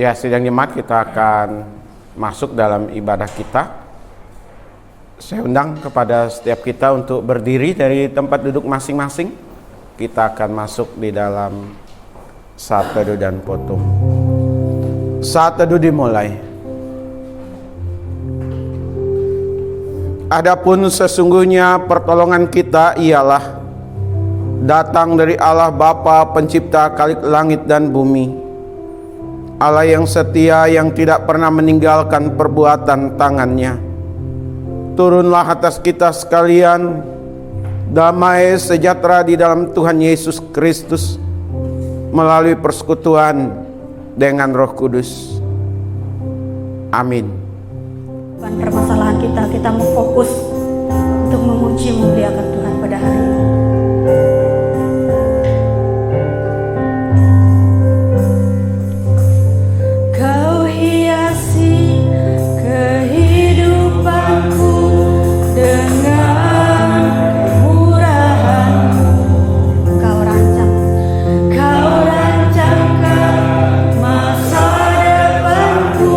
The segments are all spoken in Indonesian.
Ya, sidang jemaat, kita akan masuk dalam ibadah kita. Saya undang kepada setiap kita untuk berdiri dari tempat duduk masing-masing. Kita akan masuk di dalam saat teduh dan potong. Saat teduh dimulai. Adapun sesungguhnya pertolongan kita ialah datang dari Allah Bapa pencipta langit dan bumi, Allah yang setia, yang tidak pernah meninggalkan perbuatan tangannya. Turunlah atas kita sekalian damai sejahtera di dalam Tuhan Yesus Kristus melalui persekutuan dengan Roh Kudus. Amin. Bukan permasalahan kita mau fokus untuk memuji memuliakan Tuhan pada hari ini. Kau hiasi kehidupanku dengan kemurahan-Mu. Kau rancangkan masa depanku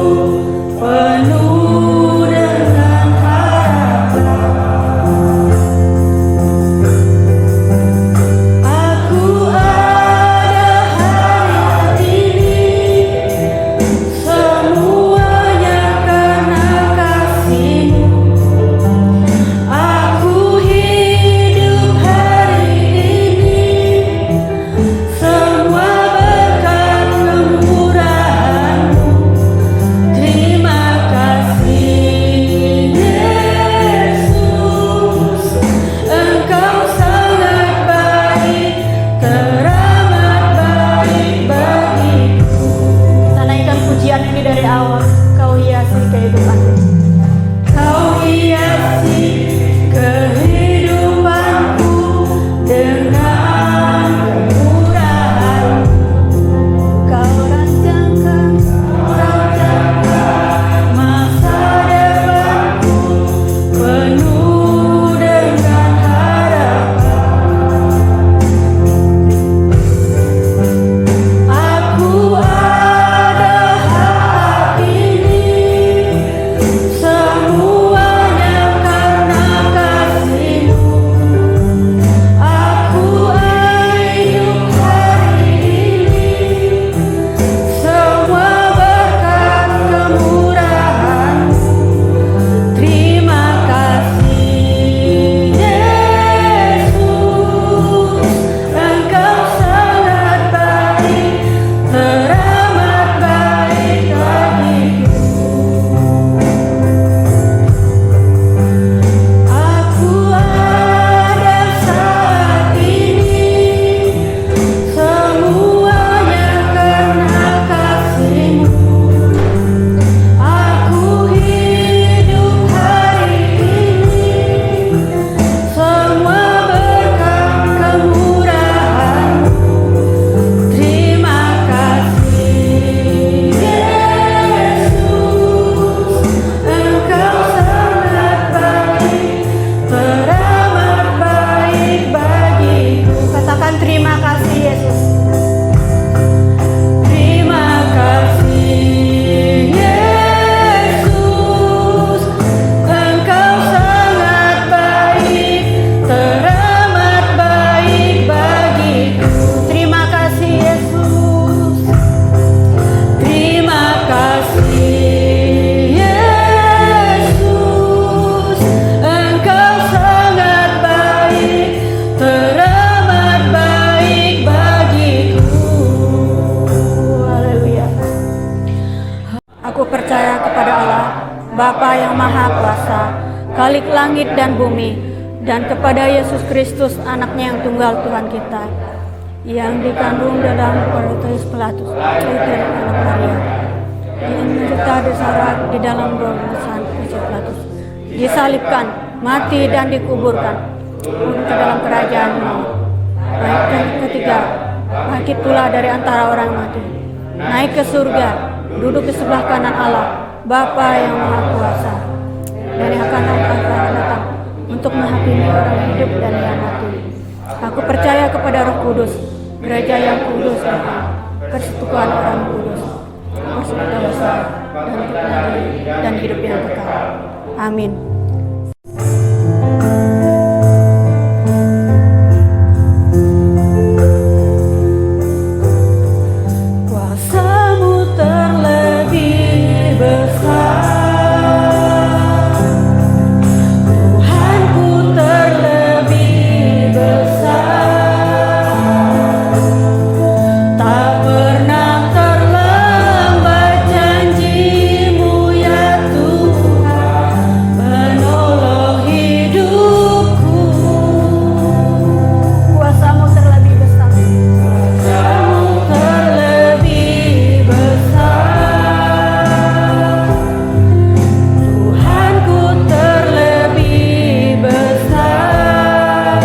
penuh dengan harapan. Aku ada hari ini, semuanya karena kasih-Mu. Aku hidup hari ini, semua berkat kemurahan-Mu. Terima kasih Yesus, Engkau sangat baik, teramat baik bagiku. Kita naikkan pujian ini dari awal. Kau hiasi kehidupanku. Kau hiasi kehidupanku dengan kemurahan-Mu. Kau rancangkan masa depanku penuh dengan harapan. Aku ada hari ini, semuanya karena kasih-Mu. Aku hidup hari ini, semua berkat kemurahan-Mu. Terima kasih Yesus, Engkau sangat baik, teramat baik bagiku. Aku ada saat ini, semuanya karena kasih-Mu. Aku hidup hari ini, semua berkat kemurahan-Mu. Terima kasih Yesus, Engkau sangat baik, teramat baik bagiku. Katakan terima kasih Yesus. Terima kasih Yesus, Engkau sangat baik, teramat baik bagiku. Terima kasih Yesus. Terima kasih Yesus, Engkau sangat baik, teramat baik bagiku. Haleluya. Aku percaya kepada Allah, Bapa yang Maha Kuasa, Khalik langit dan bumi, dan kepada Yesus Kristus, anaknya yang tunggal Tuhan kita, yang dikandung dalam Pontius Pilatus, dari anak Maria, yang menderita disarat di dalam barisan Pontius Pilatus, disalibkan, mati dan dikuburkan, ke dalam kerajaan maut. Naik ke ketiga, bangkit pula dari antara orang mati, naik ke surga, duduk di sebelah kanan Allah, Bapa yang Maha Kuasa, dan yang akan datang untuk menghakimi orang hidup dan yang mati. Aku percaya kepada Roh Kudus, gereja yang kudus, persekutuan orang kudus, hapus dosa dan kebenaran dan hidup yang kekal. Amin. Kuasa-Mu terlebih besar, Tuhanku terlebih besar, tak pernah terlambat janji-Mu ya Tuhan, menolong hidupku. Kuasa-Mu terlebih besar, Kuasa-Mu terlebih besar, Tuhanku terlebih besar,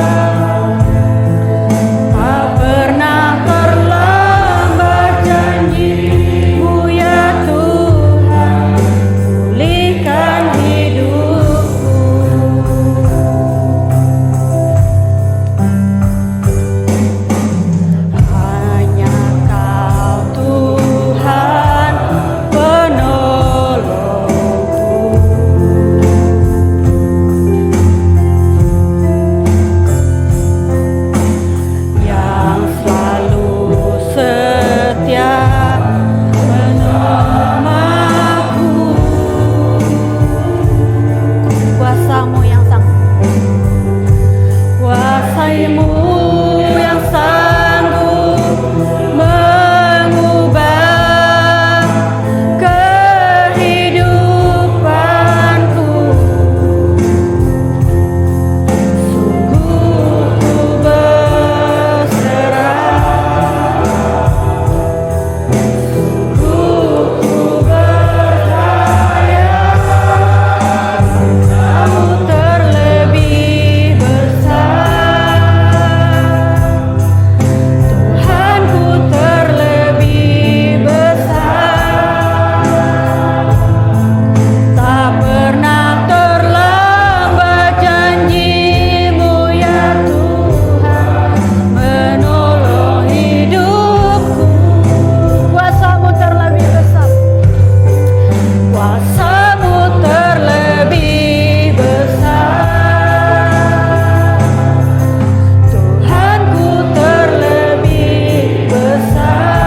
tak pernah terlambat janji-Mu ya Tuhan, pulihkan hidupku. Hanya Kau Tuhan penolongku, yang selalu setia menolongku. Kuasa-Mu yang Kuasa-Mu yang sanggup mengubah kehidupanku. Sungguh ku berserah, sungguh ku percaya, Kamu terlebih besar, Tuhanku terlebih besar, tak pernah terlambat janji-Mu ya Tuhan, menolong hidupku. Kuasa-Mu terlebih besar, Kuasa-Mu terlebih besar, Tuhanku terlebih besar,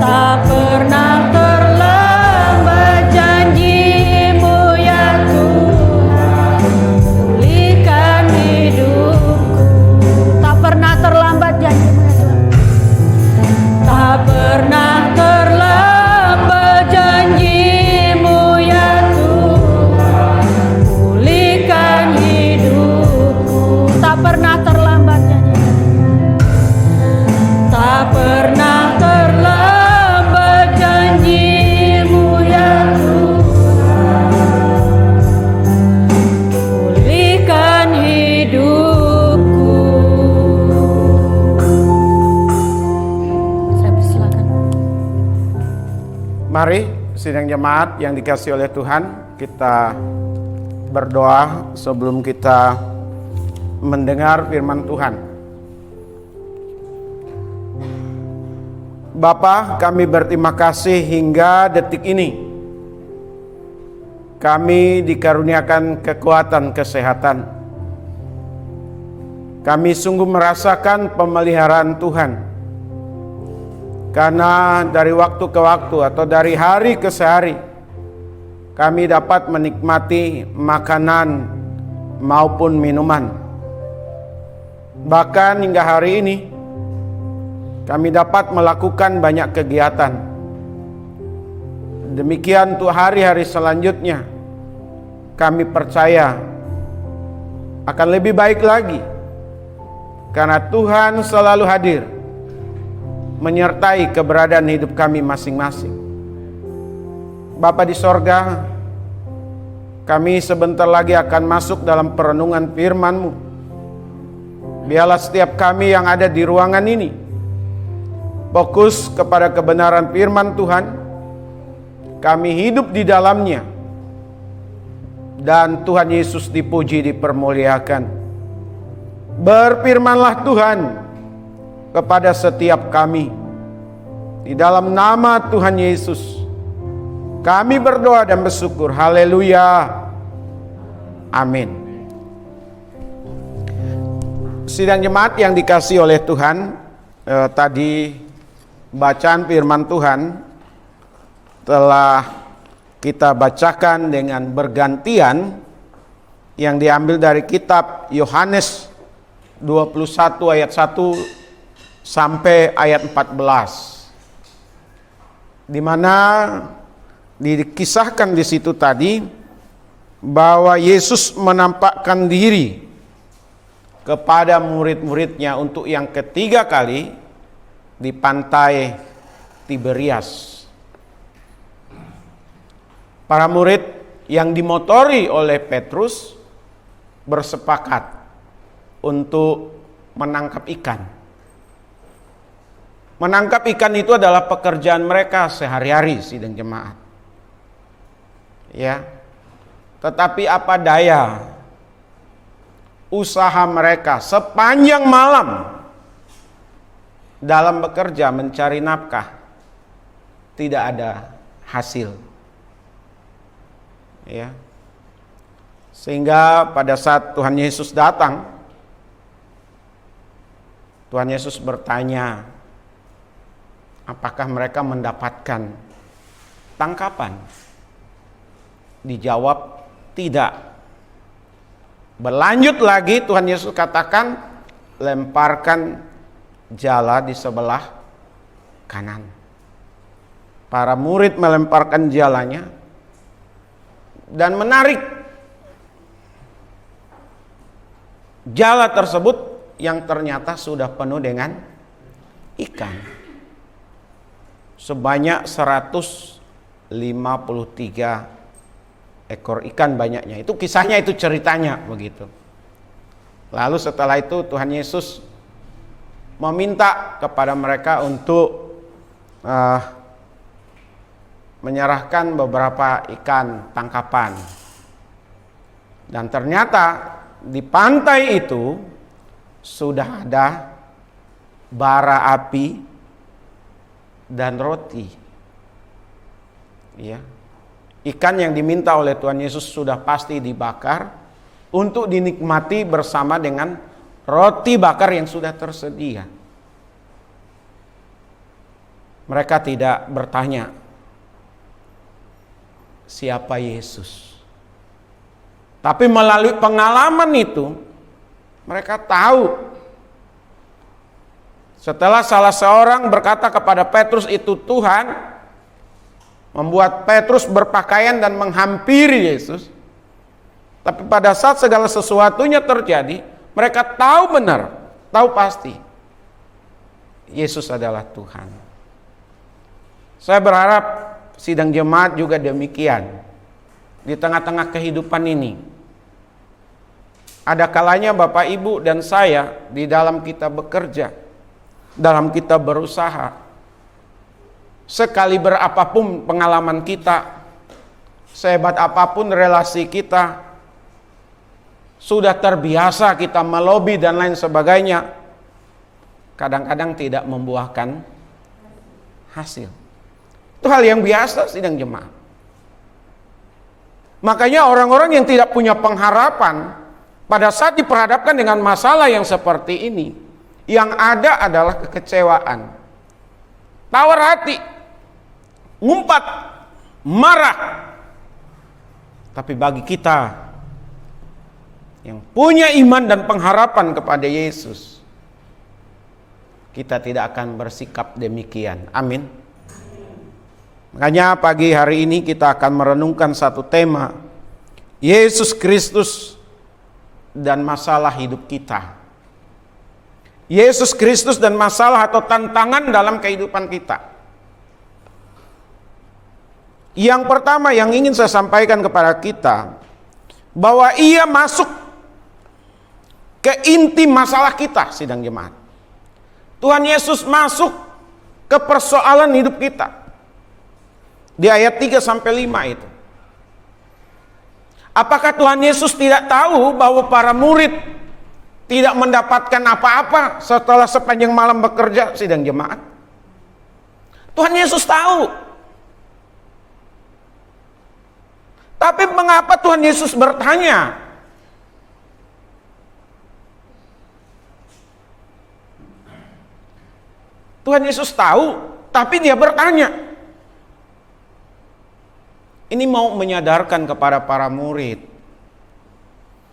tak pernah terlambat janji-Mu ya Tuhan, pulihkan hidupku. Tak pernah terlambat janji-Mu ya Tuhan, tak pernah terlambat janji-Mu ya Tuhan, pulihkan hidupku. Tak pernah terlambat janji-Mu, tak pernah terlambat janji-Mu ya Tuhan, pulihkan hidupku. Saya persilakan. Mari sidang jemaat yang dikasihi oleh Tuhan, kita berdoa sebelum kita mendengar firman Tuhan. Bapa, kami berterima kasih hingga detik ini kami dikaruniakan kekuatan kesehatan. Kami sungguh merasakan pemeliharaan Tuhan, karena dari waktu ke waktu atau dari hari ke hari kami dapat menikmati makanan maupun minuman. Bahkan hingga hari ini kami dapat melakukan banyak kegiatan. Demikian untuk hari-hari selanjutnya, kami percaya akan lebih baik lagi, karena Tuhan selalu hadir menyertai keberadaan hidup kami masing-masing. Bapa di sorga, kami sebentar lagi akan masuk dalam perenungan firman-Mu. Biarlah setiap kami yang ada di ruangan ini fokus kepada kebenaran firman Tuhan, kami hidup di dalamnya, dan Tuhan Yesus dipuji, dipermuliakan. Berfirmanlah Tuhan kepada setiap kami. Di dalam nama Tuhan Yesus kami berdoa dan bersyukur. Haleluya. Amin. Sidang jemaat yang dikasihi oleh Tuhan, tadi bacaan firman Tuhan telah kita bacakan dengan bergantian yang diambil dari kitab Yohanes 21 ayat 1 sampai ayat 14. Di mana dikisahkan di situ tadi bahwa Yesus menampakkan diri kepada murid-muridnya untuk yang ketiga kali di pantai Tiberias. Para murid yang dimotori oleh Petrus bersepakat untuk menangkap ikan. Menangkap ikan itu adalah pekerjaan mereka sehari-hari, sidang jemaat. Ya. Tetapi apa daya, usaha mereka sepanjang malam dalam bekerja mencari nafkah tidak ada hasil. Ya. Sehingga pada saat Tuhan Yesus datang, Tuhan Yesus bertanya, apakah mereka mendapatkan tangkapan? Dijawab tidak. Berlanjut lagi Tuhan Yesus katakan, lemparkan jala di sebelah kanan. Para murid melemparkan jalanya dan menarik jala tersebut yang ternyata sudah penuh dengan ikan. Sebanyak 153 ekor ikan banyaknya. Itu kisahnya, itu ceritanya begitu. Lalu setelah itu Tuhan Yesus meminta kepada mereka untuk menyerahkan beberapa ikan tangkapan. Dan ternyata di pantai itu sudah ada bara api dan roti. Ya. Ikan yang diminta oleh Tuhan Yesus sudah pasti dibakar untuk dinikmati bersama dengan roti bakar yang sudah tersedia. Mereka tidak bertanya, siapa Yesus? Tapi melalui pengalaman itu, mereka tahu. Setelah salah seorang berkata kepada Petrus, itu Tuhan, membuat Petrus berpakaian dan menghampiri Yesus. Tapi pada saat segala sesuatunya terjadi, mereka tahu benar, tahu pasti, Yesus adalah Tuhan. Saya berharap sidang jemaat juga demikian. Di tengah-tengah kehidupan ini, ada kalanya Bapak Ibu dan saya di dalam kita bekerja, dalam kita berusaha, sekaliber apapun pengalaman kita, sehebat apapun relasi kita, sudah terbiasa kita melobi dan lain sebagainya, kadang-kadang tidak membuahkan hasil. Itu hal yang biasa sidang jemaat. Makanya orang-orang yang tidak punya pengharapan pada saat diperhadapkan dengan masalah yang seperti ini, yang ada adalah kekecewaan, tawar hati, ngumpat, marah. Tapi bagi kita yang punya iman dan pengharapan kepada Yesus, kita tidak akan bersikap demikian. Amin. Makanya pagi hari ini kita akan merenungkan satu tema, Yesus Kristus dan masalah hidup kita. Yesus Kristus dan masalah atau tantangan dalam kehidupan kita. Yang pertama yang ingin saya sampaikan kepada kita, bahwa ia masuk ke inti masalah kita, sidang jemaat. Tuhan Yesus masuk ke persoalan hidup kita. Di ayat 3 sampai 5 itu. Apakah Tuhan Yesus tidak tahu bahwa para murid tidak mendapatkan apa-apa setelah sepanjang malam bekerja, sidang jemaat? Tuhan Yesus tahu. Tapi mengapa Tuhan Yesus bertanya? Tuhan Yesus tahu, tapi dia bertanya. Ini mau menyadarkan kepada para murid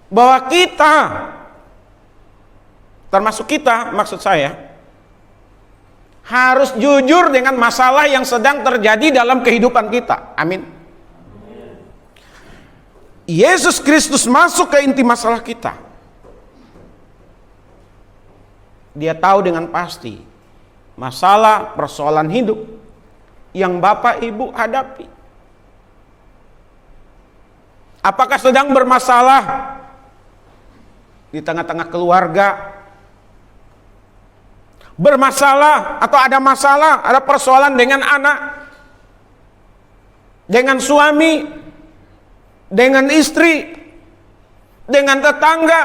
bahwa kita, termasuk kita, maksud saya, harus jujur dengan masalah yang sedang terjadi dalam kehidupan kita. Amin. Yesus Kristus masuk ke inti masalah kita. Dia tahu dengan pasti masalah persoalan hidup yang Bapak Ibu hadapi. Apakah sedang bermasalah di tengah-tengah keluarga? Bermasalah atau ada masalah, ada persoalan dengan anak, dengan suami, dengan istri, dengan tetangga,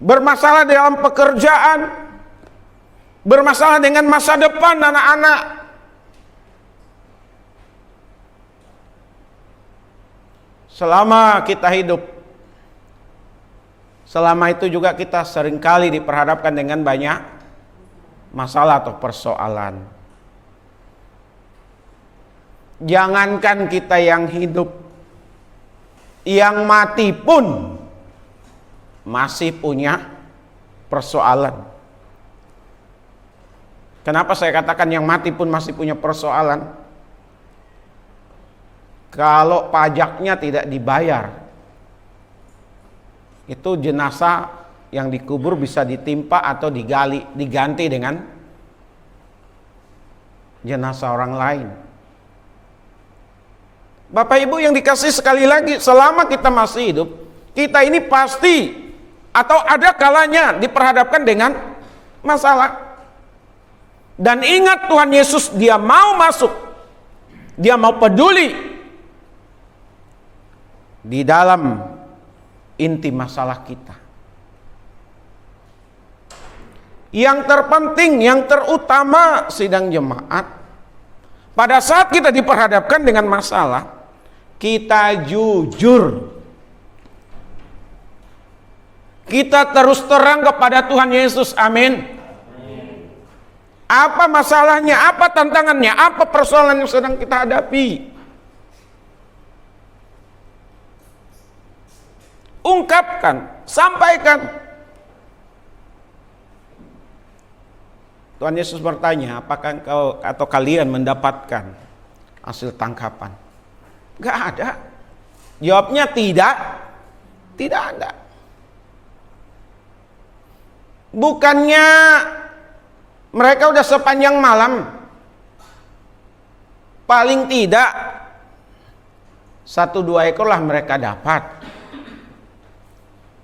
bermasalah dalam pekerjaan, bermasalah dengan masa depan anak-anak. Selama kita hidup, selama itu juga kita seringkali diperhadapkan dengan banyak masalah atau persoalan. Jangankan kita yang hidup, yang mati pun masih punya persoalan. Kenapa saya katakan yang mati pun masih punya persoalan? Kalau pajaknya tidak dibayar, itu jenazah yang dikubur bisa ditimpa atau diganti dengan jenazah orang lain. Bapak Ibu yang dikasih, sekali lagi, selama kita masih hidup, kita ini pasti atau ada kalanya diperhadapkan dengan masalah. Dan ingat, Tuhan Yesus dia mau masuk, dia mau peduli di dalam inti masalah kita. Yang terpenting, yang terutama sidang jemaat, pada saat kita diperhadapkan dengan masalah, kita jujur. Kita terus terang kepada Tuhan Yesus. Amin. Apa masalahnya, apa tantangannya, apa persoalan yang sedang kita hadapi? Ungkapkan, sampaikan. Tuhan Yesus bertanya, apakah engkau atau kalian mendapatkan hasil tangkapan? Gak ada. Jawabnya tidak. Tidak ada. Bukannya mereka udah sepanjang malam, paling tidak 1-2 ekor lah mereka dapat.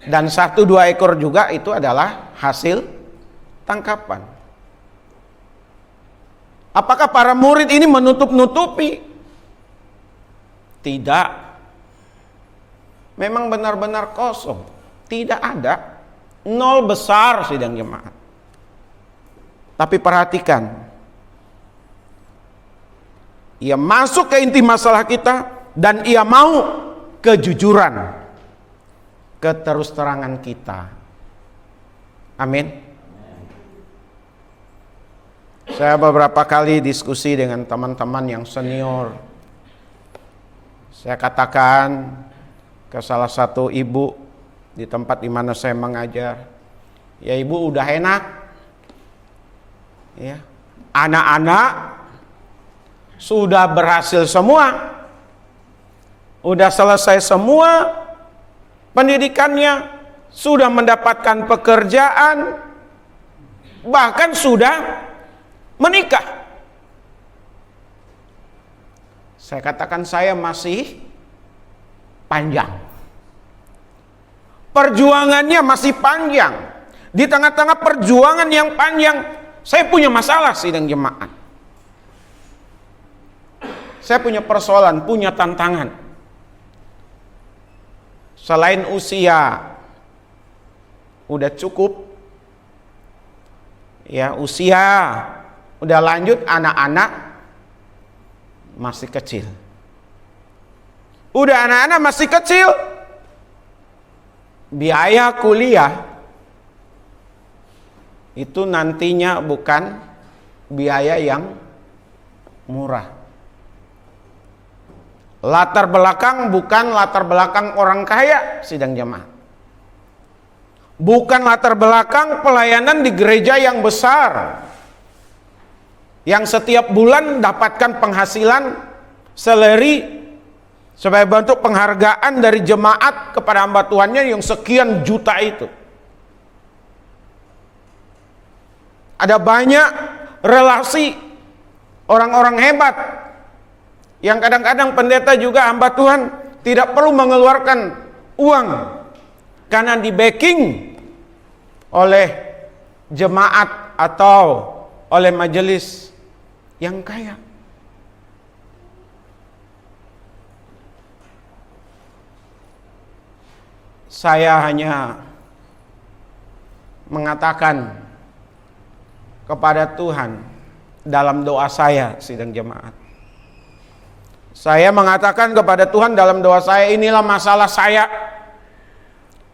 Dan 1-2 ekor juga itu adalah hasil tangkapan. Apakah para murid ini menutup-nutupi? Tidak. Memang benar-benar kosong. Tidak ada. Nol besar sidang jemaat. Tapi perhatikan. Ia masuk ke inti masalah kita dan ia mau kejujuran, keterus-terangan kita. Amin. Saya beberapa kali diskusi dengan teman-teman yang senior. Saya katakan ke salah satu ibu di tempat di mana saya mengajar, ya ibu udah enak, ya anak-anak sudah berhasil semua, udah selesai semua pendidikannya, sudah mendapatkan pekerjaan, bahkan sudah menikah. Saya katakan saya masih panjang. Perjuangannya masih panjang. Di tengah-tengah perjuangan yang panjang, saya punya masalah sidang jemaat. Saya punya persoalan, punya tantangan. Selain usia udah cukup, ya usia Udah lanjut anak-anak masih kecil. Udah anak-anak masih kecil, biaya kuliah itu nantinya bukan biaya yang murah. Latar belakang bukan latar belakang orang kaya, sidang jemaat. Bukan latar belakang pelayanan di gereja yang besar, yang setiap bulan dapatkan penghasilan salary sebagai bentuk penghargaan dari jemaat kepada hamba Tuhannya yang sekian juta itu. Ada banyak relasi orang-orang hebat yang kadang-kadang pendeta juga hamba Tuhan tidak perlu mengeluarkan uang karena di backing oleh jemaat atau oleh majelis yang kaya. Saya hanya mengatakan kepada Tuhan dalam doa saya, sidang jemaat. Saya mengatakan kepada Tuhan dalam doa saya, inilah masalah saya,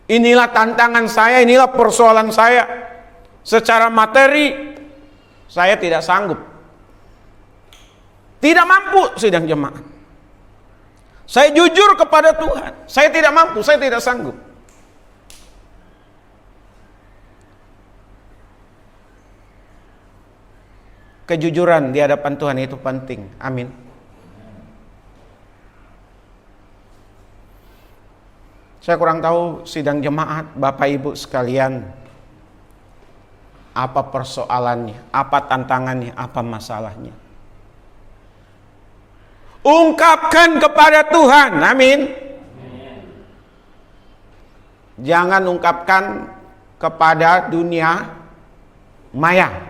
inilah tantangan saya, inilah persoalan saya. Secara materi saya tidak sanggup, tidak mampu, sidang jemaat. Saya jujur kepada Tuhan, saya tidak mampu, saya tidak sanggup. Kejujuran di hadapan Tuhan itu penting. Amin. Saya kurang tahu sidang jemaat, Bapak Ibu sekalian, apa persoalannya, apa tantangannya, apa masalahnya. Ungkapkan kepada Tuhan. Amin. Jangan ungkapkan kepada dunia maya.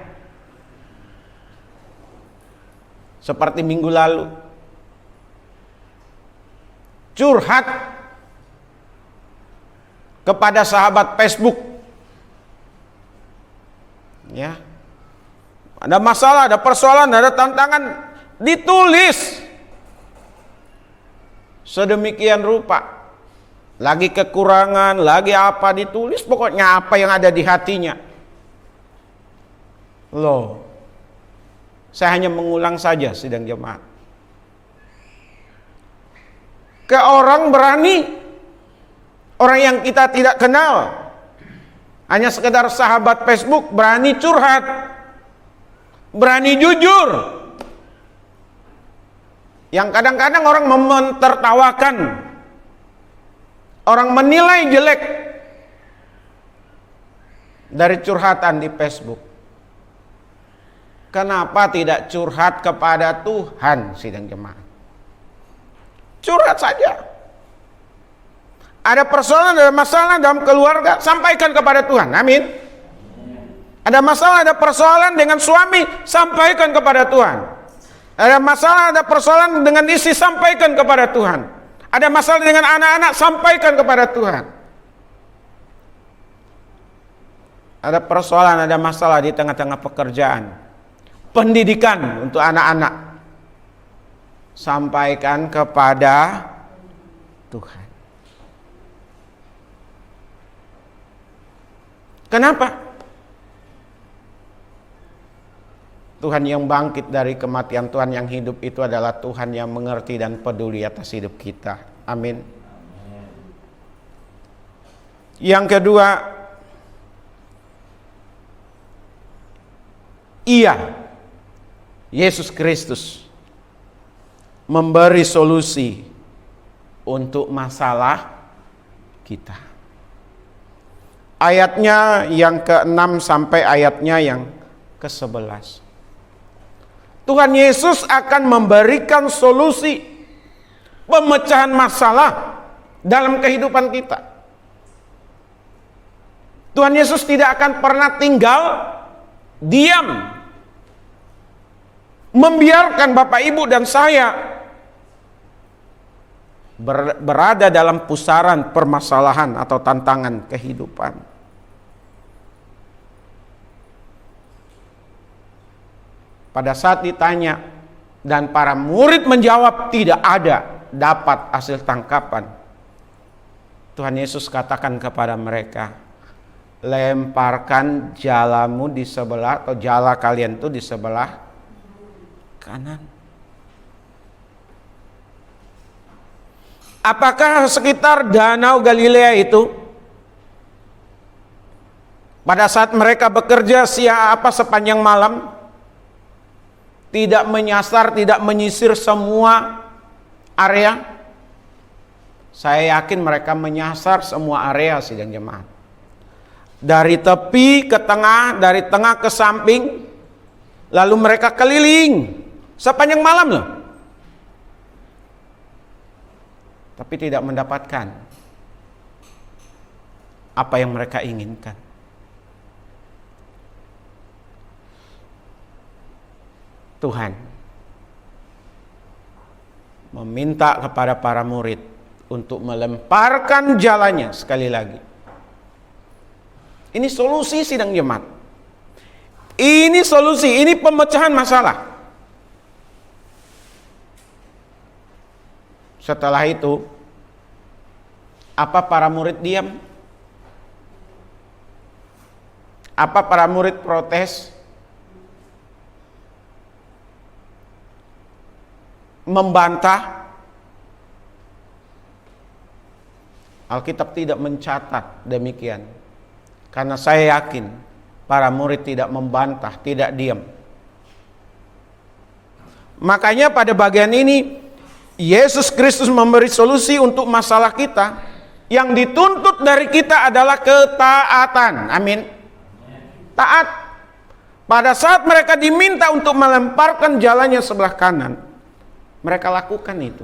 Seperti minggu lalu, curhat kepada sahabat Facebook, ya, ada masalah, ada persoalan, ada tantangan, ditulis sedemikian rupa, lagi kekurangan, lagi apa, ditulis pokoknya apa yang ada di hatinya. Loh, saya hanya mengulang saja, sidang jemaat. Ke orang berani, orang yang kita tidak kenal, hanya sekedar sahabat Facebook, berani curhat, berani jujur. Yang kadang-kadang orang mentertawakan, orang menilai jelek dari curhatan di Facebook. Kenapa tidak curhat kepada Tuhan, sidang jemaat? Curhat saja. Ada persoalan, ada masalah dalam keluarga, sampaikan kepada Tuhan. Amin. Ada masalah, ada persoalan dengan suami, sampaikan kepada Tuhan. Ada masalah, ada persoalan dengan istri, sampaikan kepada Tuhan. Ada masalah dengan anak-anak, sampaikan kepada Tuhan. Ada persoalan, ada masalah di tengah-tengah pekerjaan, pendidikan untuk anak-anak, sampaikan kepada Tuhan. Kenapa? Tuhan yang bangkit dari kematian, Tuhan yang hidup itu adalah Tuhan yang mengerti dan peduli atas hidup kita. Amin. Yang kedua, Yesus Kristus memberi solusi untuk masalah kita. Ayatnya yang ke-6 sampai ayatnya yang ke-11. Tuhan Yesus akan memberikan solusi pemecahan masalah dalam kehidupan kita. Tuhan Yesus tidak akan pernah tinggal diam, membiarkan Bapak Ibu dan saya berada dalam pusaran permasalahan atau tantangan kehidupan. Pada saat ditanya dan para murid menjawab tidak ada dapat hasil tangkapan, Tuhan Yesus katakan kepada mereka, lemparkan jalamu di sebelah, atau jala kalian itu di sebelah kanan. Apakah sekitar Danau Galilea itu pada saat mereka bekerja sepanjang malam tidak menyasar, tidak menyisir semua area? Saya yakin mereka menyasar semua area sidang jemaat. Dari tepi ke tengah, dari tengah ke samping, lalu mereka keliling sepanjang malam loh. Tapi tidak mendapatkan apa yang mereka inginkan. Tuhan meminta kepada para murid untuk melemparkan jalannya sekali lagi. Ini solusi sidang jemaat. Ini solusi, ini pemecahan masalah. Setelah itu, apa para murid diam? Apa para murid protes? Membantah? Alkitab tidak mencatat demikian. Karena saya yakin para murid tidak membantah, tidak diam. Makanya pada bagian ini Yesus Kristus memberi solusi untuk masalah kita. Yang dituntut dari kita adalah ketaatan. Amin. Taat. Pada saat mereka diminta untuk melemparkan jalannya sebelah kanan, mereka lakukan itu.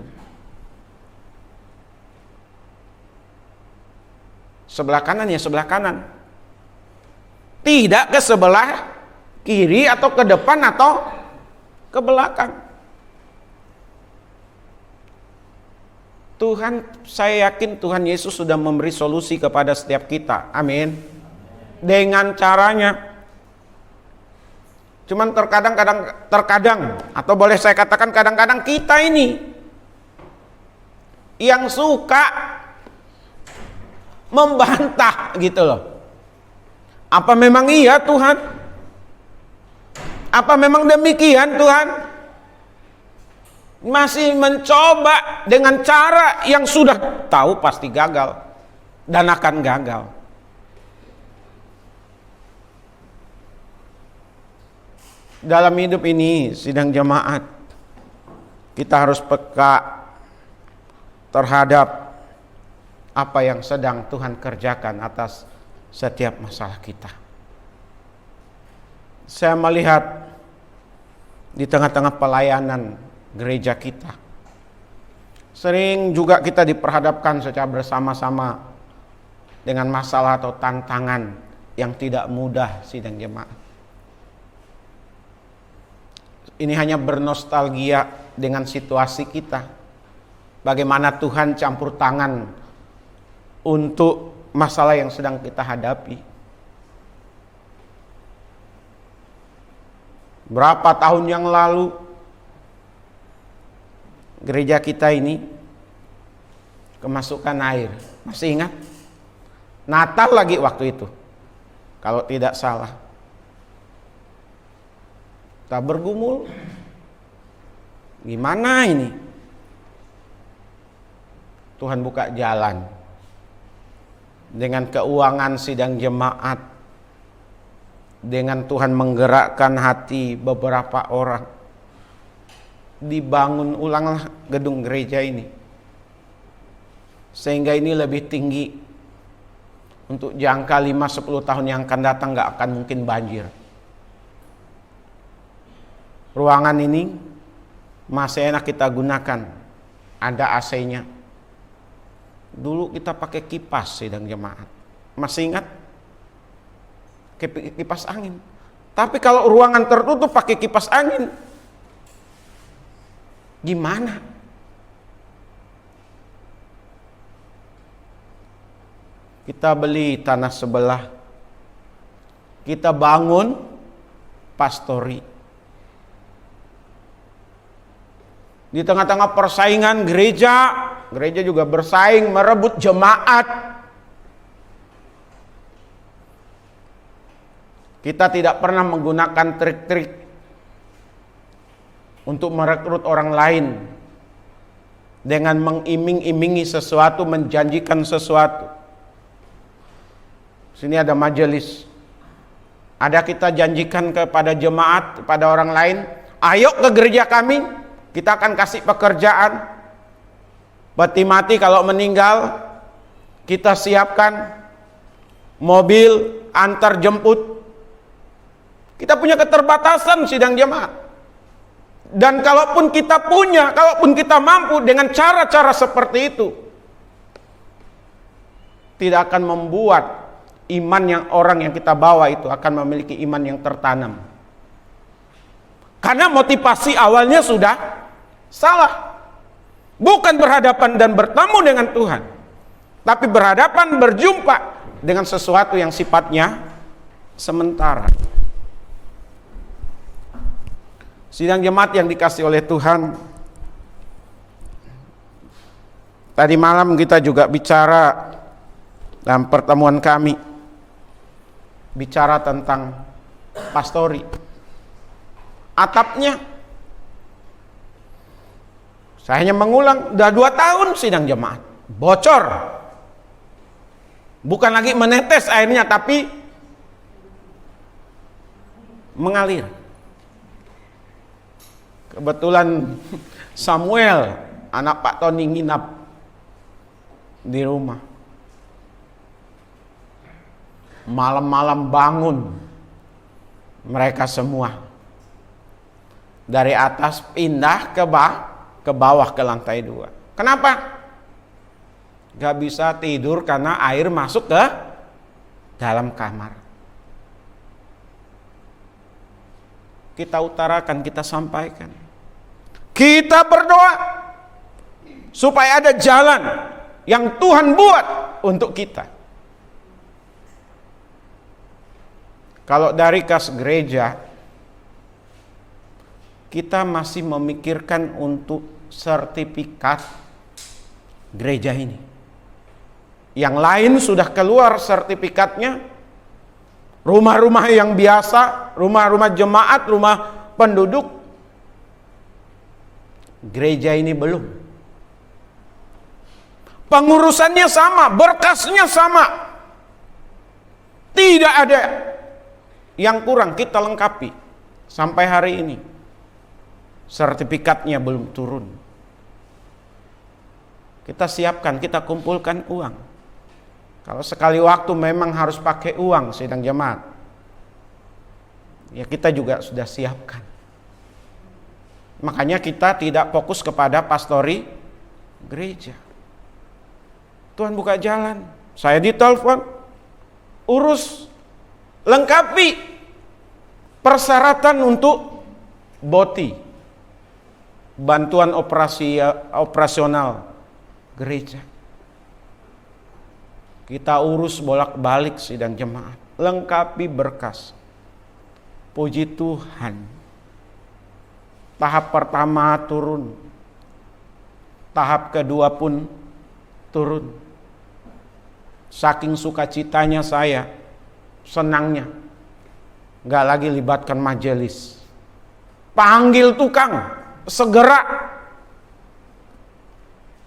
Sebelah kanan ya sebelah kanan. Tidak ke sebelah kiri atau ke depan atau ke belakang. Tuhan, saya yakin Tuhan Yesus sudah memberi solusi kepada setiap kita. Amin. Dengan caranya. Cuman terkadang atau boleh saya katakan kadang-kadang kita ini yang suka membantah gitu loh. Apa memang iya Tuhan? Apa memang demikian Tuhan? Masih mencoba dengan cara yang sudah tahu pasti gagal dan akan gagal. Dalam hidup ini sidang jemaat, kita harus peka terhadap apa yang sedang Tuhan kerjakan atas setiap masalah kita. Saya melihat di tengah-tengah pelayanan gereja kita, sering juga kita diperhadapkan secara bersama-sama dengan masalah atau tantangan yang tidak mudah sidang jemaat. Ini hanya bernostalgia dengan situasi kita. Bagaimana Tuhan campur tangan untuk masalah yang sedang kita hadapi. Berapa tahun yang lalu gereja kita ini kemasukan air. Masih ingat? Natal lagi waktu itu, kalau tidak salah. Kita bergumul, gimana ini? Tuhan buka jalan dengan keuangan sidang jemaat, dengan Tuhan menggerakkan hati beberapa orang, dibangun ulanglah gedung gereja ini, sehingga ini lebih tinggi. Untuk jangka 5-10 tahun yang akan datang gak akan mungkin banjir. Ruangan ini masih enak kita gunakan, ada AC-nya. Dulu kita pakai kipas sidang jemaat, masih ingat? Kipas angin. Tapi kalau ruangan tertutup pakai kipas angin, gimana? Kita beli tanah sebelah, kita bangun pastori. Di tengah-tengah persaingan gereja juga bersaing merebut jemaat. Kita tidak pernah menggunakan trik-trik untuk merekrut orang lain dengan mengiming-imingi sesuatu, menjanjikan sesuatu. Sini ada majelis. Ada kita janjikan kepada jemaat, kepada orang lain, ayo ke gereja kami, kita akan kasih pekerjaan. Peti mati kalau meninggal, kita siapkan mobil antar jemput. Kita punya keterbatasan sidang jemaat. Dan kalaupun kita mampu dengan cara-cara seperti itu, tidak akan membuat orang yang kita bawa itu akan memiliki iman yang tertanam. Karena motivasi awalnya sudah salah. Bukan berhadapan dan bertemu dengan Tuhan, tapi berhadapan, berjumpa dengan sesuatu yang sifatnya sementara. Sidang jemaat yang dikasih oleh Tuhan, tadi malam kita juga bicara dalam pertemuan kami, bicara tentang pastori. Atapnya, saya hanya mengulang, udah 2 tahun sidang jemaat, bocor. Bukan lagi menetes airnya, tapi mengalir. Kebetulan Samuel, anak Pak Tony, nginap di rumah. Malam-malam bangun mereka semua. Dari atas pindah ke bawah ke lantai 2. Kenapa? Gak bisa tidur karena air masuk ke dalam kamar. Kita utarakan, kita sampaikan. Kita berdoa supaya ada jalan yang Tuhan buat untuk kita. Kalau dari kas gereja, kita masih memikirkan untuk sertifikat gereja ini. Yang lain sudah keluar sertifikatnya, rumah-rumah yang biasa, rumah-rumah jemaat, rumah penduduk. Gereja ini belum. Pengurusannya sama, berkasnya sama. Tidak ada yang kurang, kita lengkapi. Sampai hari ini sertifikatnya belum turun. Kita siapkan, kita kumpulkan uang. Kalau sekali waktu memang harus pakai uang sidang jemaat, ya kita juga sudah siapkan. Makanya kita tidak fokus kepada pastori gereja. Tuhan buka jalan, saya ditelepon, urus, lengkapi persyaratan untuk BOTI, bantuan operasional gereja. Kita urus bolak-balik sidang jemaat, lengkapi berkas. Puji Tuhan, tahap pertama turun, tahap kedua pun turun. Saking sukacitanya saya, senangnya, gak lagi libatkan majelis, panggil tukang, segera.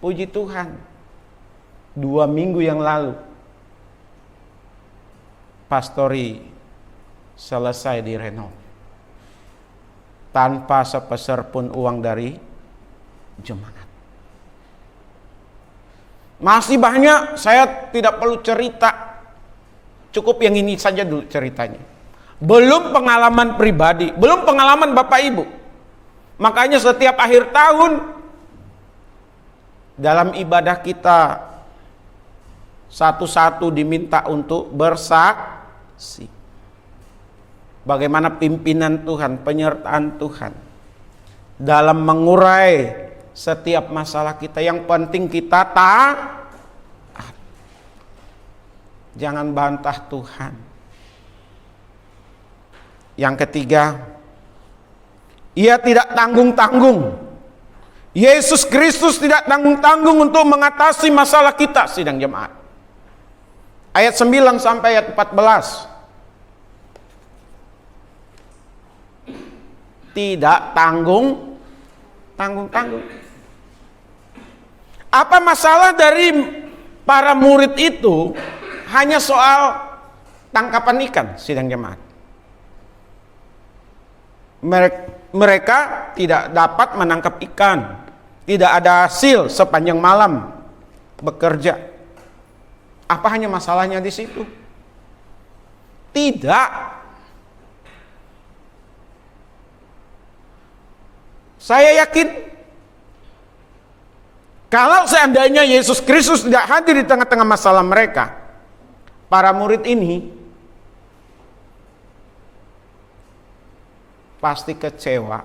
Puji Tuhan, 2 minggu yang lalu pastori selesai direnov tanpa sepeser pun uang dari jemaat. Masih banyak, saya tidak perlu cerita, cukup yang ini saja dulu ceritanya. Belum pengalaman pribadi, belum pengalaman Bapak Ibu. Makanya setiap akhir tahun dalam ibadah kita satu-satu diminta untuk bersaksi. Bagaimana pimpinan Tuhan, penyertaan Tuhan dalam mengurai setiap masalah kita. Yang penting kita taat. Jangan bantah Tuhan. Yang ketiga, ia tidak tanggung-tanggung. Yesus Kristus tidak tanggung-tanggung untuk mengatasi masalah kita, sidang jemaat. Ayat 9 sampai ayat 14. Tidak tanggung-tanggung. Apa masalah dari para murid itu? Hanya soal tangkapan ikan, sidang jemaat. Mereka tidak dapat menangkap ikan. Tidak ada hasil sepanjang malam bekerja. Apa hanya masalahnya di situ? Tidak. Saya yakin kalau seandainya Yesus Kristus tidak hadir di tengah-tengah masalah mereka, para murid ini pasti kecewa.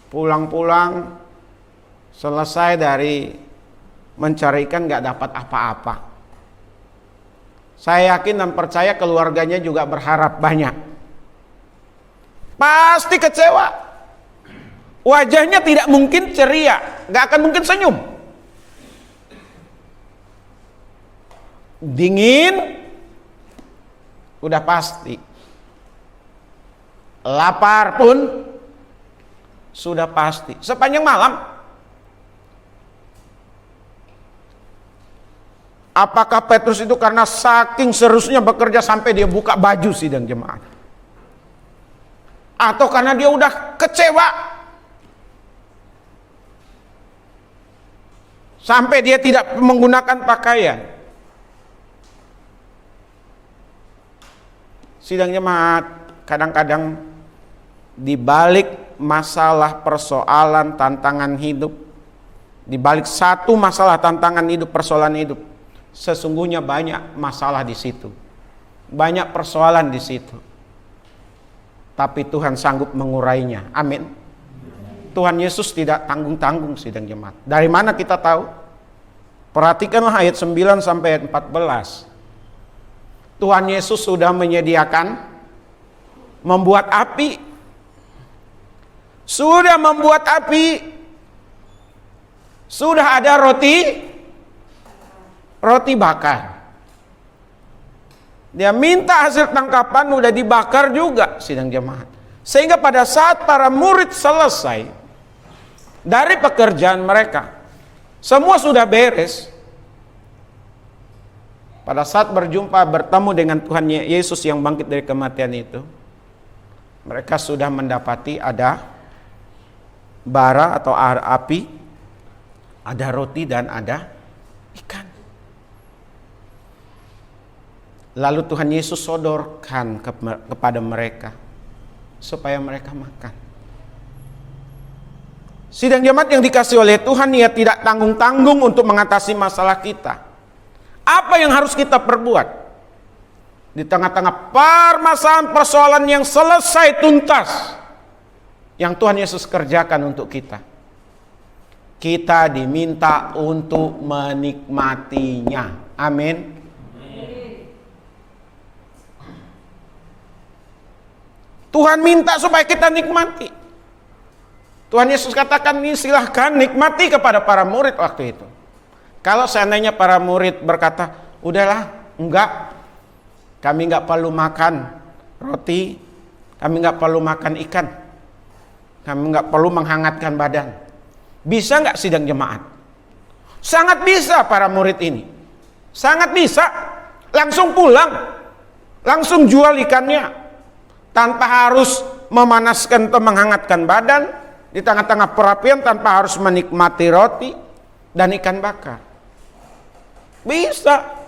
Pulang-pulang selesai dari mencari ikan gak dapat apa-apa. Saya yakin dan percaya keluarganya juga berharap banyak. Pasti kecewa. Wajahnya tidak mungkin ceria, gak akan mungkin senyum. Dingin, udah pasti. Lapar pun sudah pasti. Sepanjang malam. Apakah Petrus itu karena saking seriusnya bekerja sampai dia buka baju, sidang jemaat? Atau karena dia udah kecewa sampai dia tidak menggunakan pakaian? Sidang jemaat, kadang-kadang di balik masalah, persoalan, tantangan hidup, di balik satu masalah, tantangan hidup, persoalan hidup, sesungguhnya banyak masalah di situ, banyak persoalan di situ. Tapi Tuhan sanggup mengurainya. Amin. Tuhan Yesus tidak tanggung-tanggung, sidang jemaat. Dari mana kita tahu? Perhatikanlah ayat 9 sampai ayat 14. Tuhan Yesus sudah menyediakan, membuat api. Sudah membuat api. Sudah ada roti bakar. Dia minta hasil tangkapan udah dibakar juga, sidang jemaat. Sehingga pada saat para murid selesai dari pekerjaan mereka, semua sudah beres. Pada saat bertemu dengan Tuhan Yesus yang bangkit dari kematian itu, mereka sudah mendapati ada bara atau api, ada roti dan ada ikan. Lalu Tuhan Yesus sodorkan kepada mereka supaya mereka makan. Sidang jemaat yang dikasihi oleh Tuhan, Ia tidak tanggung-tanggung untuk mengatasi masalah kita. Apa yang harus kita perbuat di tengah-tengah permasalahan persoalan yang selesai tuntas yang Tuhan Yesus kerjakan untuk kita? Kita diminta untuk menikmatinya. Amin. Tuhan minta supaya kita nikmati. Tuhan Yesus katakan, ini silahkan nikmati kepada para murid waktu itu. Kalau seandainya para murid berkata, udahlah, enggak, kami enggak perlu makan roti, kami enggak perlu makan ikan, kami enggak perlu menghangatkan badan. Bisa enggak sidang jemaat? Sangat bisa para murid ini. Sangat bisa. Langsung pulang. Langsung jual ikannya. Tanpa harus memanaskan atau menghangatkan badan. Di tengah-tengah perapian tanpa harus menikmati roti dan ikan bakar. Bisa.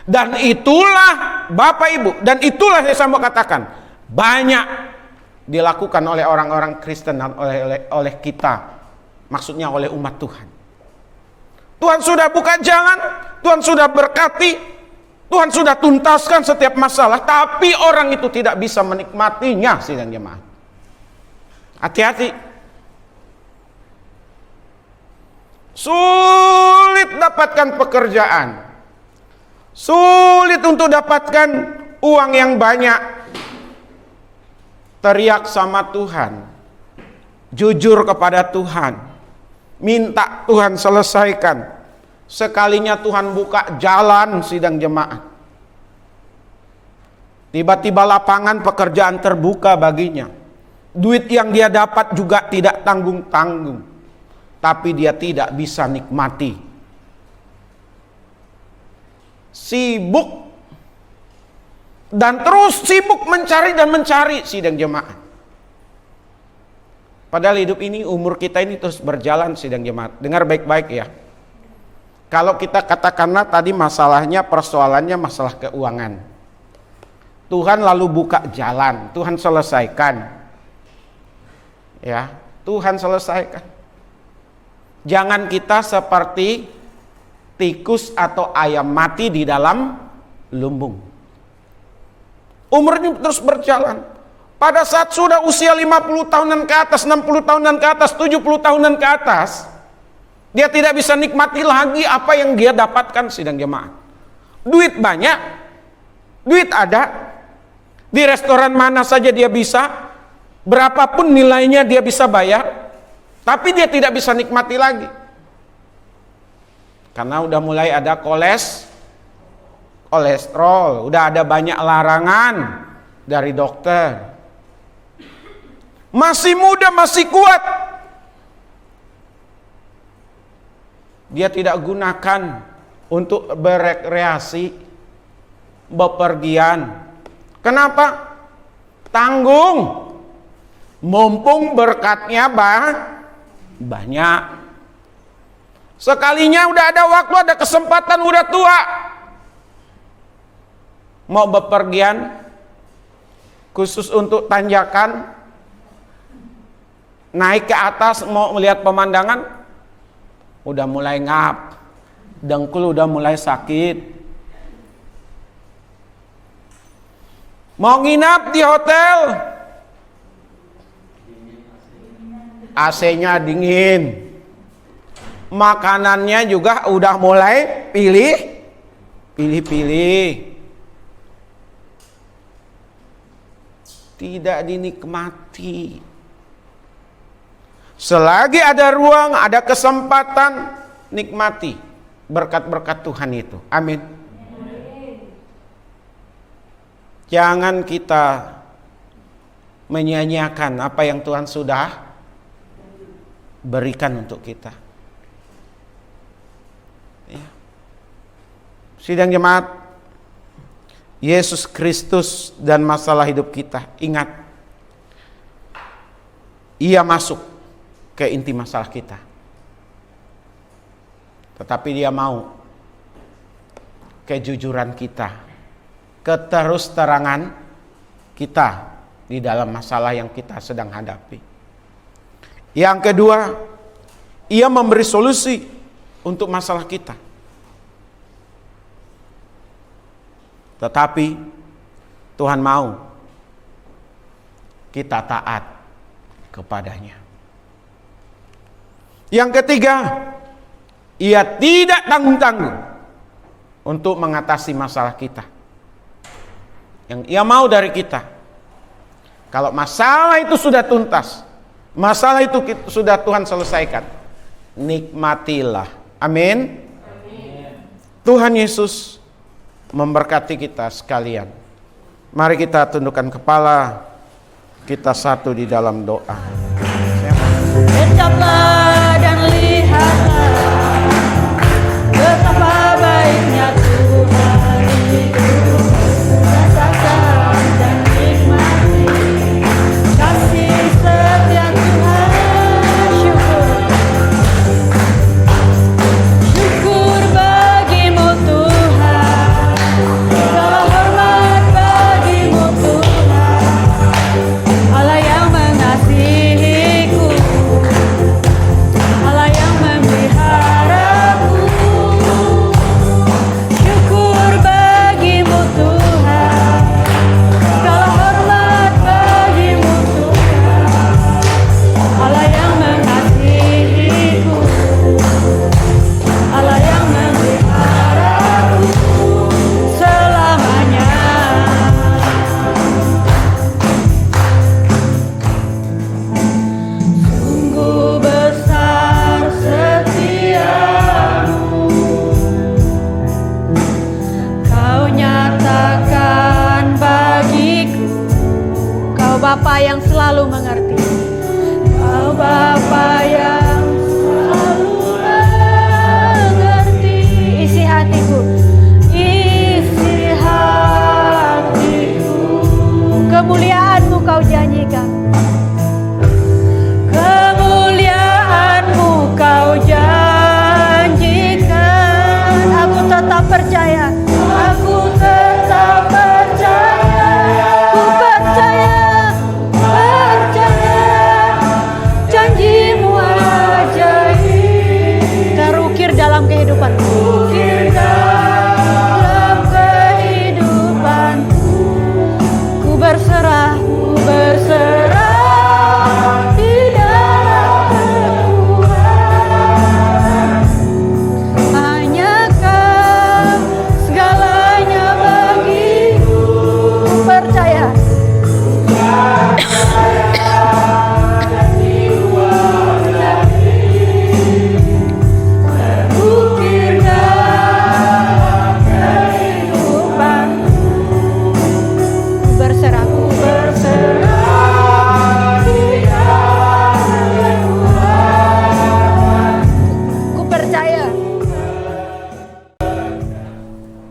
Dan itulah Bapak Ibu. Dan itulah yang saya mau katakan. Banyak dilakukan oleh orang-orang Kristen dan oleh kita. Maksudnya oleh umat Tuhan. Tuhan sudah buka jalan, Tuhan sudah berkati, Tuhan sudah tuntaskan setiap masalah, tapi orang itu tidak bisa menikmatinya, sidang jemaat. Hati-hati. Sulit dapatkan pekerjaan. Sulit untuk dapatkan uang yang banyak. Teriak sama Tuhan. jujur kepada Tuhan, minta Tuhan selesaikan. Sekalinya Tuhan buka jalan sidang jemaat, tiba-tiba lapangan pekerjaan terbuka baginya. Duit yang dia dapat juga tidak tanggung-tanggung, tapi dia tidak bisa nikmati. Sibuk dan terus sibuk mencari dan mencari sidang jemaat. Padahal hidup ini, umur kita ini terus berjalan sidang jemaat. Dengar baik-baik ya. Kalau kita katakanlah tadi masalahnya, persoalannya masalah keuangan, Tuhan lalu buka jalan, Tuhan selesaikan. Ya, Tuhan selesaikan. Jangan kita seperti tikus atau ayam mati di dalam lumbung. Umur ini terus berjalan. Pada saat sudah usia 50 tahunan ke atas, 60 tahunan ke atas, 70 tahunan ke atas, dia tidak bisa nikmati lagi apa yang dia dapatkan sidang jemaat. Duit banyak, duit ada, di restoran mana saja dia bisa, berapapun nilainya dia bisa bayar, tapi dia tidak bisa nikmati lagi. Karena udah mulai ada kolesterol, udah ada banyak larangan dari dokter. Masih muda, masih kuat, dia tidak gunakan untuk berekreasi, bepergian. Kenapa? Tanggung, mumpung berkatnya banyak. Sekalinya udah ada waktu, ada kesempatan, udah tua, mau bepergian khusus untuk tanjakan, naik ke atas mau melihat pemandangan, udah mulai ngap, dengkul udah mulai sakit. Mau nginap di hotel, AC-nya dingin, makanannya juga udah mulai pilih-pilih, tidak dinikmati. Selagi ada ruang, ada kesempatan, nikmati berkat-berkat Tuhan itu. Amin. Jangan kita menyia-nyiakan apa yang Tuhan sudah berikan untuk kita. Ya. Sidang jemaat, Yesus Kristus dan masalah hidup kita. Ingat, Ia masuk ke inti masalah kita. Tetapi Dia mau kejujuran kita, keterus-terangan kita di dalam masalah yang kita sedang hadapi. Yang kedua, Ia memberi solusi untuk masalah kita. Tetapi Tuhan mau kita taat kepadanya. Yang ketiga, Ia tidak tanggung-tanggung untuk mengatasi masalah kita. Yang Ia mau dari kita, kalau masalah itu sudah tuntas, masalah itu sudah Tuhan selesaikan, nikmatilah. Amin. Tuhan Yesus memberkati kita sekalian. Mari kita tundukkan kepala, kita satu di dalam doa. Ucaplah dan lihatlah betapa baiknya Tuhan itu. Rasakan dan nikmati kasih setia Tuhan. Syukur bagimu Tuhan, segala hormat bagimu Tuhan, Allah yang mengasihiku.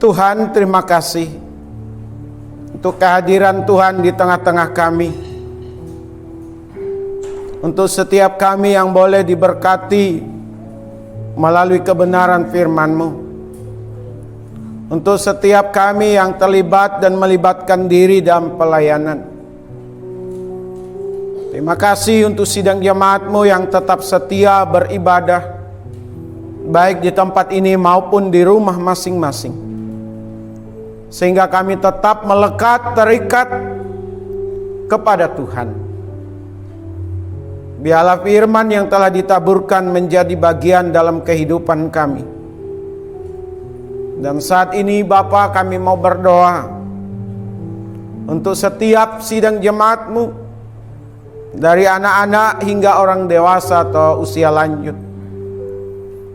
Tuhan, terima kasih untuk kehadiran Tuhan di tengah-tengah kami. Untuk setiap kami yang boleh diberkati melalui kebenaran firman-Mu. Untuk setiap kami yang terlibat dan melibatkan diri dalam pelayanan. Terima kasih untuk sidang jemaat-Mu yang tetap setia beribadah, baik di tempat ini maupun di rumah masing-masing. Sehingga kami tetap melekat, terikat kepada Tuhan. Biarlah firman yang telah ditaburkan menjadi bagian dalam kehidupan kami. Dan saat ini Bapa, kami mau berdoa untuk setiap sidang jemaat-Mu, dari anak-anak hingga orang dewasa atau usia lanjut.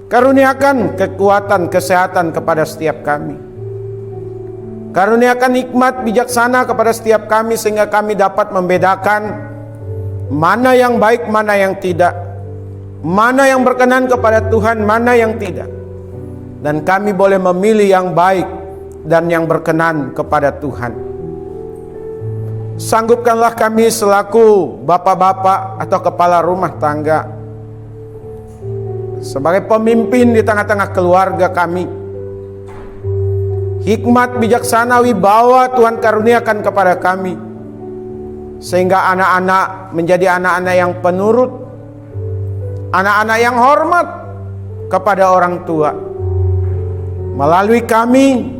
Karuniakan kekuatan, kesehatan kepada setiap kami. Karuniakan hikmat bijaksana kepada setiap kami, sehingga kami dapat membedakan mana yang baik, mana yang tidak, mana yang berkenan kepada Tuhan, mana yang tidak. Dan kami boleh memilih yang baik dan yang berkenan kepada Tuhan. Sanggupkanlah kami selaku bapak-bapak atau kepala rumah tangga, sebagai pemimpin di tengah-tengah keluarga kami. Hikmat bijaksana wibawa Tuhan karuniakan kepada kami, sehingga anak-anak menjadi anak-anak yang penurut, anak-anak yang hormat kepada orang tua. Melalui kami,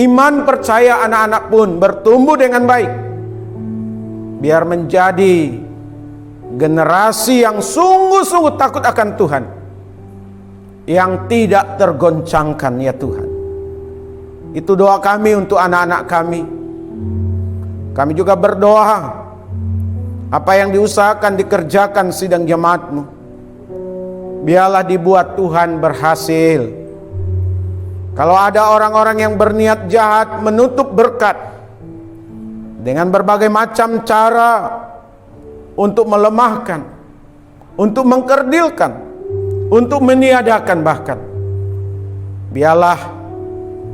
iman percaya anak-anak pun bertumbuh dengan baik, biar menjadi generasi yang sungguh-sungguh takut akan Tuhan, yang tidak tergoncangkan ya Tuhan. Itu doa kami untuk anak-anak kami. Kami juga berdoa, apa yang diusahakan dikerjakan sidang jemaat-Mu, biarlah dibuat Tuhan berhasil. Kalau ada orang-orang yang berniat jahat menutup berkat dengan berbagai macam cara untuk melemahkan, untuk mengkerdilkan, untuk meniadakan bahkan, biarlah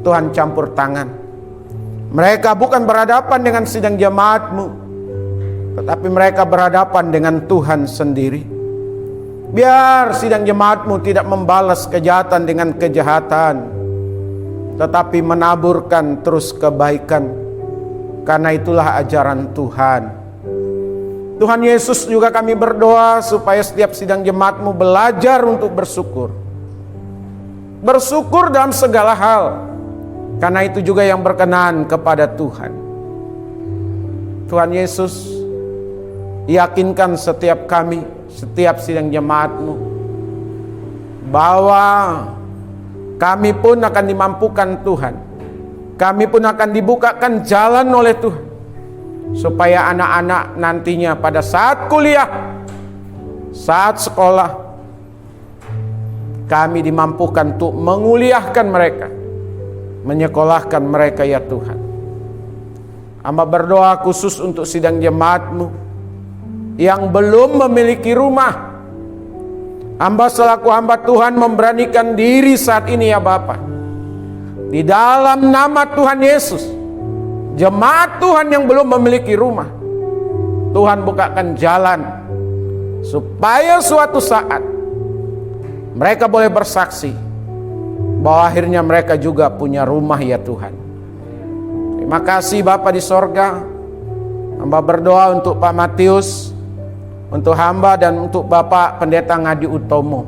Tuhan campur tangan. Mereka bukan berhadapan dengan sidang jemaat-Mu, tetapi mereka berhadapan dengan Tuhan sendiri. Biar sidang jemaat-Mu tidak membalas kejahatan dengan kejahatan, tetapi menaburkan terus kebaikan. Karena itulah ajaran Tuhan. Tuhan Yesus juga kami berdoa supaya setiap sidang jemaat-Mu belajar untuk bersyukur. Bersyukur dalam segala hal, karena itu juga yang berkenan kepada Tuhan. Tuhan Yesus, yakinkan setiap kami, setiap sidang jemaat-Mu, bahwa kami pun akan dimampukan Tuhan. Kami pun akan dibukakan jalan oleh Tuhan, supaya anak-anak nantinya pada saat kuliah, saat sekolah, kami dimampukan untuk menguliahkan mereka, menyekolahkan mereka ya Tuhan. Hamba berdoa khusus untuk sidang jemaat-Mu yang belum memiliki rumah. Hamba selaku hamba Tuhan memberanikan diri saat ini ya Bapa, di dalam nama Tuhan Yesus, jemaat Tuhan yang belum memiliki rumah, Tuhan bukakan jalan supaya suatu saat mereka boleh bersaksi bahwa akhirnya mereka juga punya rumah ya Tuhan. Terima kasih Bapa di sorga. Hamba berdoa untuk Pak Matius, untuk hamba dan untuk Bapak Pendeta Ngadi Utomo,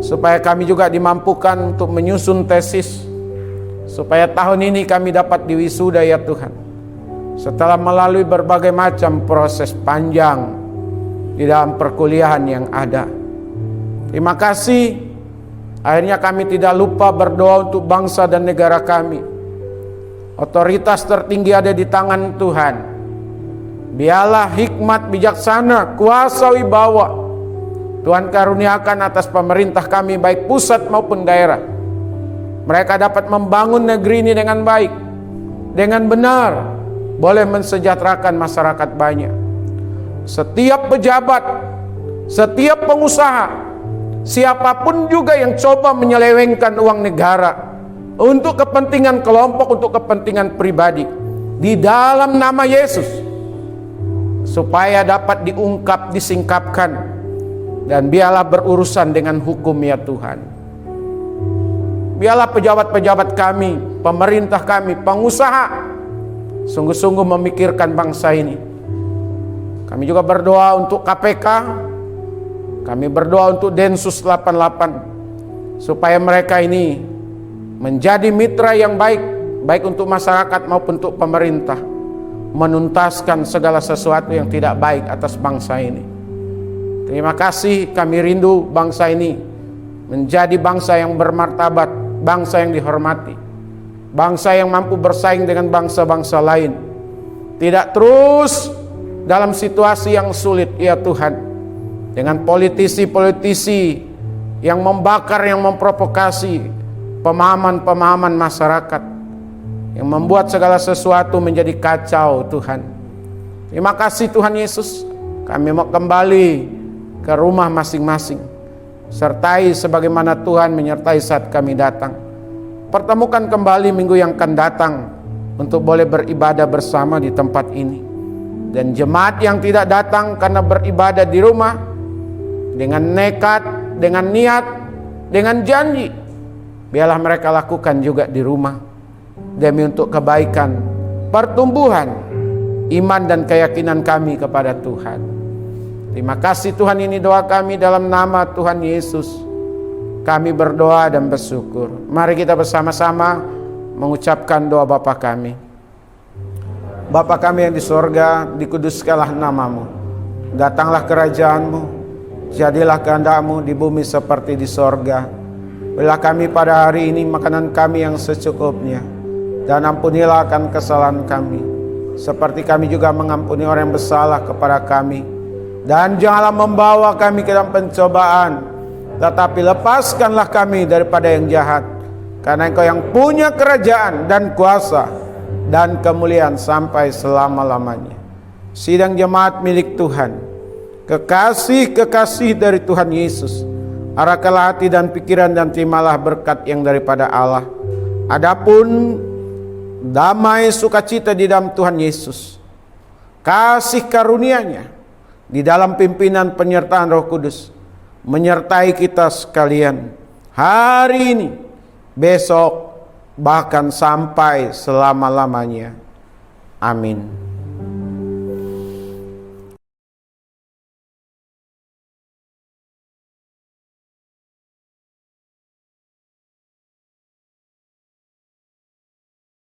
supaya kami juga dimampukan untuk menyusun tesis, supaya tahun ini kami dapat diwisuda ya Tuhan, setelah melalui berbagai macam proses panjang di dalam perkuliahan yang ada. Terima kasih. Akhirnya kami tidak lupa berdoa untuk bangsa dan negara kami. Otoritas tertinggi ada di tangan Tuhan. Biarlah hikmat bijaksana, kuasa wibawa Tuhan karuniakan atas pemerintah kami, baik pusat maupun daerah. Mereka dapat membangun negeri ini dengan baik, dengan benar, boleh mensejahterakan masyarakat banyak. Setiap pejabat, setiap pengusaha, siapapun juga yang coba menyelewengkan uang negara, untuk kepentingan kelompok, untuk kepentingan pribadi, di dalam nama Yesus, supaya dapat diungkap, disingkapkan, dan biarlah berurusan dengan hukum ya Tuhan. Biarlah pejabat-pejabat kami, pemerintah kami, pengusaha sungguh-sungguh memikirkan bangsa ini. Kami juga berdoa untuk KPK, kami berdoa untuk Densus 88, supaya mereka ini menjadi mitra yang baik, baik untuk masyarakat maupun untuk pemerintah, menuntaskan segala sesuatu yang tidak baik atas bangsa ini. Terima kasih, kami rindu bangsa ini menjadi bangsa yang bermartabat, bangsa yang dihormati, bangsa yang mampu bersaing dengan bangsa-bangsa lain, tidak terus dalam situasi yang sulit ya Tuhan, dengan politisi-politisi yang membakar, yang memprovokasi pemahaman-pemahaman masyarakat, yang membuat segala sesuatu menjadi kacau Tuhan. Terima kasih Tuhan Yesus, kami mau kembali ke rumah masing-masing, sertai sebagaimana Tuhan menyertai saat kami datang. Pertemukan kembali minggu yang akan datang untuk boleh beribadah bersama di tempat ini. Dan jemaat yang tidak datang karena beribadah di rumah dengan nekat, dengan niat, dengan janji, biarlah mereka lakukan juga di rumah, demi untuk kebaikan, pertumbuhan iman dan keyakinan kami kepada Tuhan. Terima kasih Tuhan, ini doa kami dalam nama Tuhan Yesus. Kami berdoa dan bersyukur. Mari kita bersama-sama mengucapkan doa Bapa kami. Bapa kami yang di sorga, dikuduskanlah namamu. Datanglah kerajaanmu, jadilah kehendakmu di bumi seperti di sorga. Berilah kami pada hari ini makanan kami yang secukupnya, dan ampunilah akan kesalahan kami, seperti kami juga mengampuni orang yang bersalah kepada kami. Dan janganlah membawa kami ke dalam pencobaan, tetapi lepaskanlah kami daripada yang jahat. Karena Engkau yang punya kerajaan dan kuasa dan kemuliaan sampai selama-lamanya. Sidang jemaat milik Tuhan, kekasih-kekasih dari Tuhan Yesus, arahkanlah hati dan pikiran dan terimalah berkat yang daripada Allah. Adapun damai sukacita di dalam Tuhan Yesus, kasih karunia-Nya di dalam pimpinan penyertaan Roh Kudus menyertai kita sekalian hari ini, besok, bahkan sampai selama-lamanya. Amin.